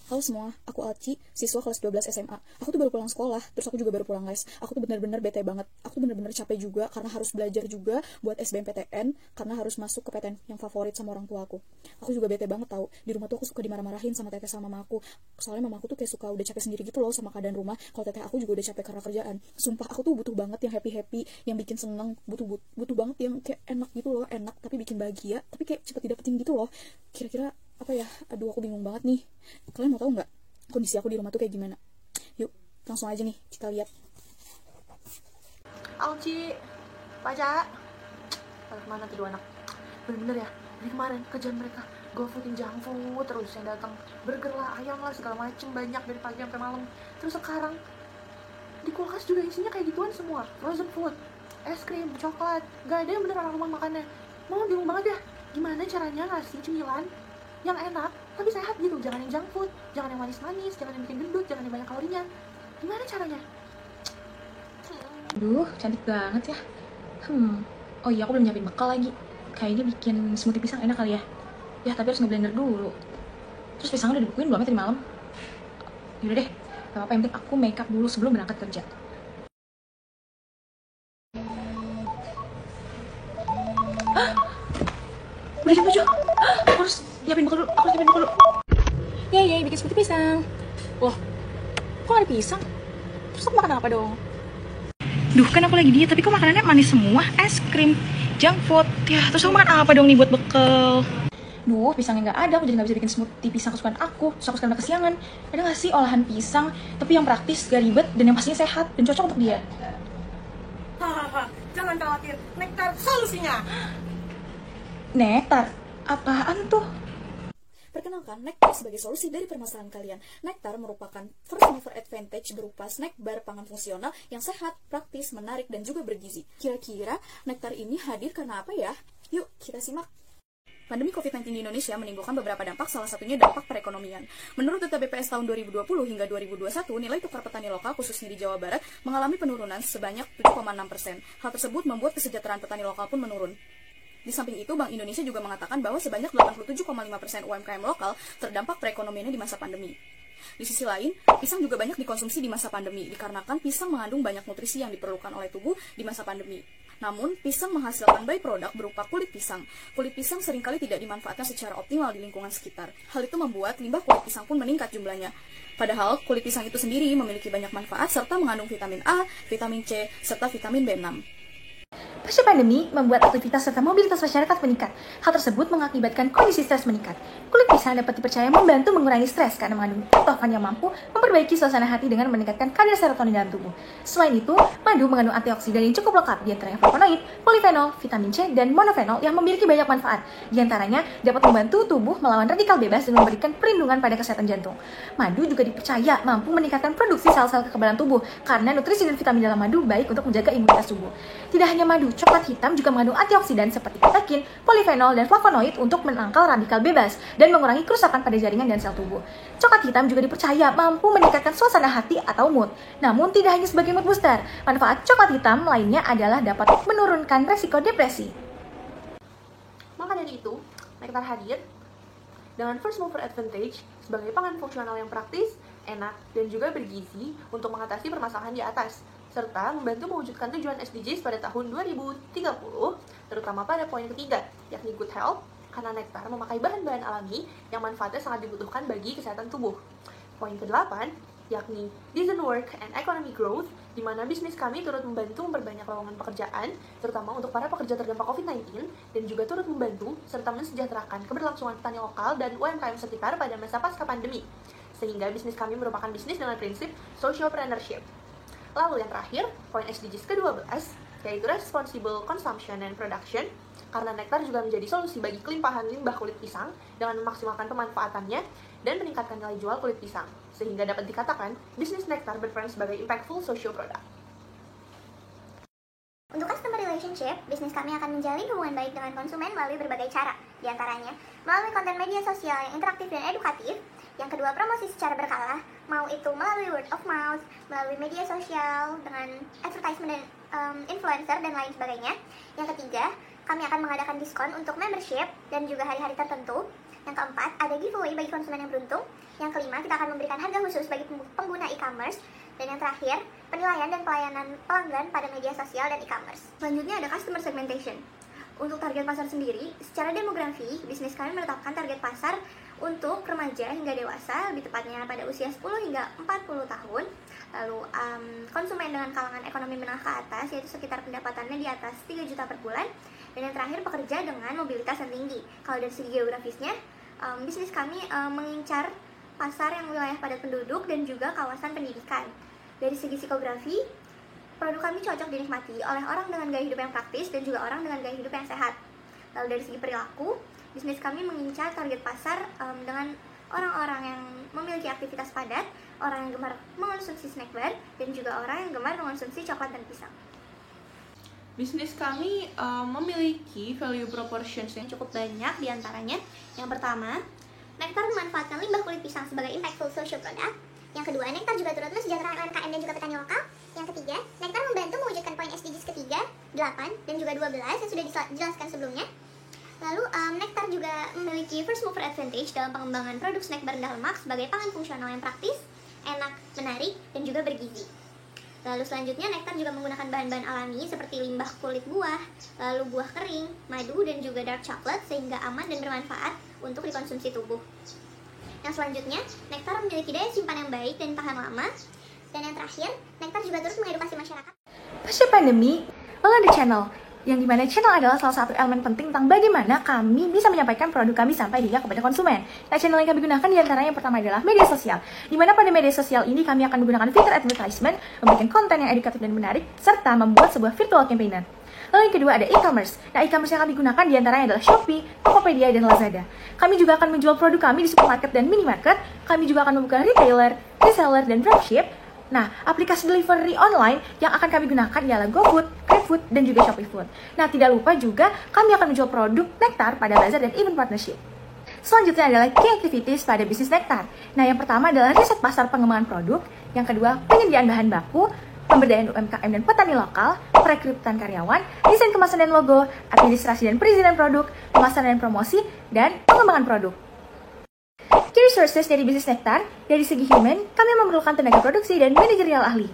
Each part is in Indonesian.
Halo semua, aku Alci, siswa kelas 12 SMA. Aku tuh baru pulang sekolah, terus aku juga baru pulang les. Aku tuh bener-bener bete banget. Aku tuh bener-bener capek juga karena harus belajar juga buat SBMPTN, karena harus masuk ke PTN yang favorit sama orang tua aku. Aku juga bete banget tau. Di rumah tuh aku suka dimarah-marahin sama teteh sama mama aku. Soalnya mama aku tuh kayak suka udah capek sendiri gitu loh sama keadaan rumah. Kalau teteh aku juga udah capek karena kerjaan. Sumpah aku tuh butuh banget yang happy-happy, yang bikin seneng, butuh banget yang kayak enak gitu loh, enak tapi bikin bahagia, tapi kayak cepet didapetin gitu loh. Kira-kira apa ya? Aduh, aku bingung banget nih. Kalian mau tahu nggak kondisi aku di rumah tuh kayak gimana? Yuk, langsung aja nih kita lihat. Alci, Paca, pada kemana tuh dua anak? Bener-bener ya, dari kemarin kerjaan mereka GoFoodin junk food terus yang datang, burger lah, ayam lah, segala macem banyak dari pagi sampai malam. Terus sekarang di kulkas juga isinya kayak gituan semua, frozen food, es krim, coklat, gak ada yang bener orang rumah makannya. Mama bingung banget ya, gimana caranya ngasih cemilan yang enak tapi sehat gitu, jangan yang junk food, jangan yang manis-manis, jangan yang bikin gendut, jangan yang banyak kalorinya. Gimana caranya? Aduh, cantik banget ya. Oh iya, aku belum nyiapin bekal lagi. Kayaknya bikin smoothie pisang enak kali ya. Ya, tapi harus ngeblender dulu. Terus pisangnya udah dibekuin belum ya tadi malam? Yaudah deh, gak apa-apa, yang penting aku make up dulu sebelum berangkat kerja. Hah? Udah jam 7? Aku harus nyiapin bekal dulu, Yeay, bikin smoothie pisang. Loh, kok gak ada pisang? Terus aku makan apa dong? Duh, kan aku lagi diet, tapi kok makanannya manis semua? Es krim, junk food. Ya, terus aku makan apa dong nih buat bekal? Duh, pisangnya nggak ada, aku jadi nggak bisa bikin smoothie pisang kesukaan aku. Terus aku sekarang udah kesiangan. Ada nggak sih olahan pisang, tapi yang praktis, gak ribet, dan yang pastinya sehat, dan cocok untuk dia? Hahaha, jangan khawatir, Nektar solusinya. Nektar? Apaan tuh? Perkenalkan, Nektar sebagai solusi dari permasalahan kalian. Nektar merupakan first mover advantage berupa snack bar pangan fungsional yang sehat, praktis, menarik, dan juga bergizi. Kira-kira Nektar ini hadir karena apa ya? Yuk, kita simak. Pandemi COVID-19 di Indonesia menimbulkan beberapa dampak, salah satunya dampak perekonomian. Menurut data BPS tahun 2020 hingga 2021, nilai tukar petani lokal khususnya di Jawa Barat mengalami penurunan sebanyak 7,6%. Hal tersebut membuat kesejahteraan petani lokal pun menurun. Di samping itu, Bank Indonesia juga mengatakan bahwa sebanyak 87,5% UMKM lokal terdampak perekonomiannya di masa pandemi. Di sisi lain, pisang juga banyak dikonsumsi di masa pandemi, dikarenakan pisang mengandung banyak nutrisi yang diperlukan oleh tubuh di masa pandemi. Namun, pisang menghasilkan byproduct berupa kulit pisang. Kulit pisang seringkali tidak dimanfaatkan secara optimal di lingkungan sekitar. Hal itu membuat limbah kulit pisang pun meningkat jumlahnya. Padahal, kulit pisang itu sendiri memiliki banyak manfaat serta mengandung vitamin A, vitamin C, serta vitamin B6. Pasca pandemi membuat aktivitas serta mobilitas masyarakat meningkat. Hal tersebut mengakibatkan kondisi stres meningkat. Kulit pisang dapat dipercaya membantu mengurangi stres karena mengandung tryptofan yang mampu memperbaiki suasana hati dengan meningkatkan kadar serotonin dalam tubuh. Selain itu, madu mengandung antioksidan yang cukup lengkap, diantaranya flavonoid, polifenol, vitamin C, dan monofenol yang memiliki banyak manfaat. Di antaranya dapat membantu tubuh melawan radikal bebas dan memberikan perlindungan pada kesehatan jantung. Madu juga dipercaya mampu meningkatkan produksi sel-sel kekebalan tubuh karena nutrisi dan vitamin dalam madu baik untuk menjaga imunitas tubuh. Tidak hanya madu, coklat hitam juga mengandung antioksidan seperti katekin, polifenol, dan flavonoid untuk menangkal radikal bebas dan mengurangi kerusakan pada jaringan dan sel tubuh. Coklat hitam juga dipercaya mampu meningkatkan suasana hati atau mood. Namun tidak hanya sebagai mood booster, manfaat coklat hitam lainnya adalah dapat menurunkan resiko depresi. Maka dari itu, Nektar hadir dengan first mover advantage sebagai pangan fungsional yang praktis, enak, dan juga bergizi untuk mengatasi permasalahan di atas, serta membantu mewujudkan tujuan SDGs pada tahun 2030, terutama pada poin ketiga, yakni good health, karena Nektar memakai bahan-bahan alami yang manfaatnya sangat dibutuhkan bagi kesehatan tubuh. Poin ke-8, yakni decent work and economic growth, di mana bisnis kami turut membantu memperbanyak lowongan pekerjaan, terutama untuk para pekerja terdampak COVID-19, dan juga turut membantu serta mensejahterakan keberlangsungan petani lokal dan UMKM sekitar pada masa pasca pandemi, sehingga bisnis kami merupakan bisnis dengan prinsip socialpreneurship. Lalu yang terakhir, poin SDGs ke-12, yaitu Responsible Consumption and Production, karena Nektar juga menjadi solusi bagi kelimpahan limbah kulit pisang dengan memaksimalkan pemanfaatannya dan meningkatkan nilai jual kulit pisang, sehingga dapat dikatakan bisnis Nektar berperan sebagai impactful social product. Untuk customer relationship, bisnis kami akan menjalin hubungan baik dengan konsumen melalui berbagai cara, diantaranya melalui konten media sosial yang interaktif dan edukatif. Yang kedua, promosi secara berkala, mau itu melalui word of mouth, melalui media sosial, dengan advertisement dan influencer, dan lain sebagainya. Yang ketiga, kami akan mengadakan diskon untuk membership dan juga hari-hari tertentu. Yang keempat, ada giveaway bagi konsumen yang beruntung. Yang kelima, kita akan memberikan harga khusus bagi pengguna e-commerce. Dan yang terakhir, penilaian dan pelayanan pelanggan pada media sosial dan e-commerce. Selanjutnya ada customer segmentation. Untuk target pasar sendiri, secara demografi, bisnis kami menetapkan target pasar untuk remaja hingga dewasa, lebih tepatnya pada usia 10 hingga 40 tahun. Lalu konsumen dengan kalangan ekonomi menengah ke atas, yaitu sekitar pendapatannya di atas 3 juta per bulan. Dan yang terakhir, pekerja dengan mobilitas yang tinggi. Kalau dari segi geografisnya, bisnis kami mengincar pasar yang wilayah padat penduduk dan juga kawasan pendidikan. Dari segi psikografi, produk kami cocok dinikmati oleh orang dengan gaya hidup yang praktis dan juga orang dengan gaya hidup yang sehat. Lalu dari segi perilaku, bisnis kami mengincar target pasar dengan orang-orang yang memiliki aktivitas padat, orang yang gemar mengonsumsi snack bar, dan juga orang yang gemar mengonsumsi coklat dan pisang. Bisnis kami memiliki value proportions yang Cukup banyak diantaranya. Yang pertama, Nektar memanfaatkan limbah kulit pisang sebagai impactful social product. Yang kedua, Nektar juga turut mensejahterakan UMKM dan juga petani lokal. Yang ketiga, Nektar membantu mewujudkan poin SDGs ketiga, 8, dan juga 12 yang sudah dijelaskan sebelumnya. Lalu, Nektar juga memiliki first mover advantage dalam pengembangan produk snack bar rendah lemak sebagai pangan fungsional yang praktis, enak, menarik, dan juga bergizi. Lalu selanjutnya, Nektar juga menggunakan bahan-bahan alami seperti limbah kulit buah, lalu buah kering, madu, dan juga dark chocolate sehingga aman dan bermanfaat untuk dikonsumsi tubuh. Yang selanjutnya, Nektar memiliki daya simpan yang baik dan tahan lama. Dan yang terakhir, Nektar juga turut mengedukasi masyarakat. Pasca pandemi, All the Channel, yang dimana channel adalah salah satu elemen penting tentang bagaimana kami bisa menyampaikan produk kami sampai hingga kepada konsumen. Nah, channel yang kami gunakan diantaranya yang pertama adalah media sosial, dimana pada media sosial ini kami akan menggunakan fitur advertisement, memberikan konten yang edukatif dan menarik, serta membuat sebuah virtual campaigner. Lalu yang kedua ada e-commerce. Nah, e-commerce yang kami gunakan diantaranya adalah Shopee, Tokopedia, dan Lazada. Kami juga akan menjual produk kami di supermarket dan minimarket. Kami juga akan membuka retailer, reseller, dan dropship. Nah, aplikasi delivery online yang akan kami gunakan ialah GoFood, GrabFood, dan juga Shopee Food. Nah, tidak lupa juga kami akan menjual produk Nektar pada Bazar dan event partnership. Selanjutnya adalah key activities pada bisnis Nektar. Nah, yang pertama adalah riset pasar pengembangan produk. Yang kedua, penyediaan bahan baku, pemberdayaan UMKM dan petani lokal, perekrutan karyawan, desain kemasan dan logo, administrasi dan perizinan produk, pemasaran dan promosi, dan pengembangan produk. Key resources dari bisnis Nektar, dari segi human, kami memerlukan tenaga produksi dan manajerial ahli.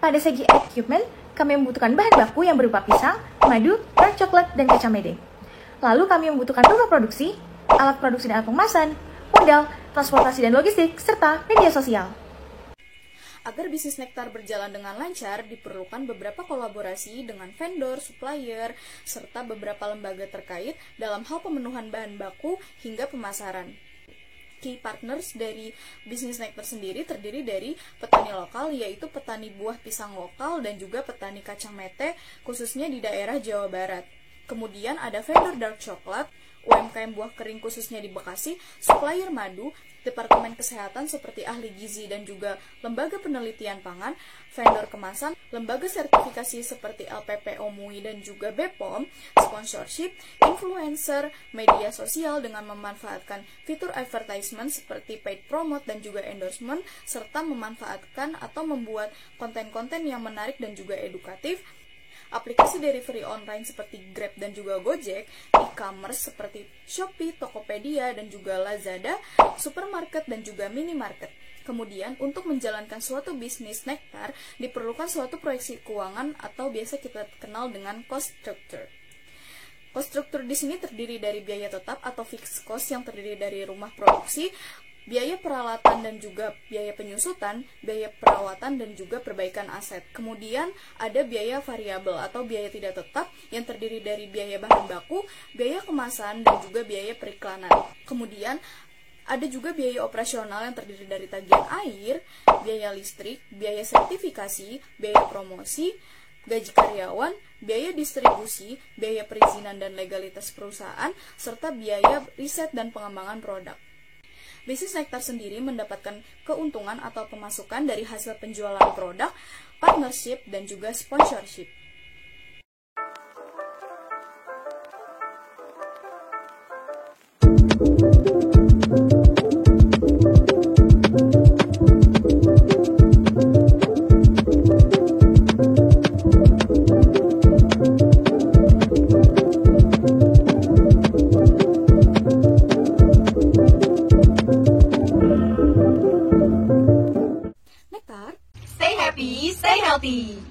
Pada segi equipment, kami membutuhkan bahan baku yang berupa pisang, madu, dark chocolate, dan kacang mede. Lalu kami membutuhkan rumah produksi, alat produksi dan alat pengemasan, modal, transportasi dan logistik, serta media sosial. Agar bisnis Nektar berjalan dengan lancar, diperlukan beberapa kolaborasi dengan vendor, supplier, serta beberapa lembaga terkait dalam hal pemenuhan bahan baku hingga pemasaran. Key partners dari bisnis Nektar sendiri terdiri dari petani lokal, yaitu petani buah pisang lokal dan juga petani kacang mete, khususnya di daerah Jawa Barat. Kemudian ada vendor dark chocolate, UMKM buah kering khususnya di Bekasi, supplier madu, departemen kesehatan seperti ahli gizi dan juga lembaga penelitian pangan, vendor kemasan, lembaga sertifikasi seperti LPPO MUI dan juga BPOM, sponsorship, influencer, media sosial dengan memanfaatkan fitur advertisement seperti paid promote dan juga endorsement, serta memanfaatkan atau membuat konten-konten yang menarik dan juga edukatif, aplikasi delivery online seperti Grab dan juga Gojek, e-commerce seperti Shopee, Tokopedia, dan juga Lazada, supermarket dan juga minimarket. Kemudian, untuk menjalankan suatu bisnis Nektar, diperlukan suatu proyeksi keuangan atau biasa kita kenal dengan cost structure. Cost structure di sini terdiri dari biaya tetap atau fixed cost yang terdiri dari rumah produksi, biaya peralatan dan juga biaya penyusutan, biaya perawatan dan juga perbaikan aset. Kemudian ada biaya variabel atau biaya tidak tetap yang terdiri dari biaya bahan baku, biaya kemasan dan juga biaya periklanan. Kemudian ada juga biaya operasional yang terdiri dari tagihan air, biaya listrik, biaya sertifikasi, biaya promosi, gaji karyawan, biaya distribusi, biaya perizinan dan legalitas perusahaan, serta biaya riset dan pengembangan produk. Bisnis Nektar sendiri mendapatkan keuntungan atau pemasukan dari hasil penjualan produk, partnership, dan juga sponsorship. happy, stay healthy.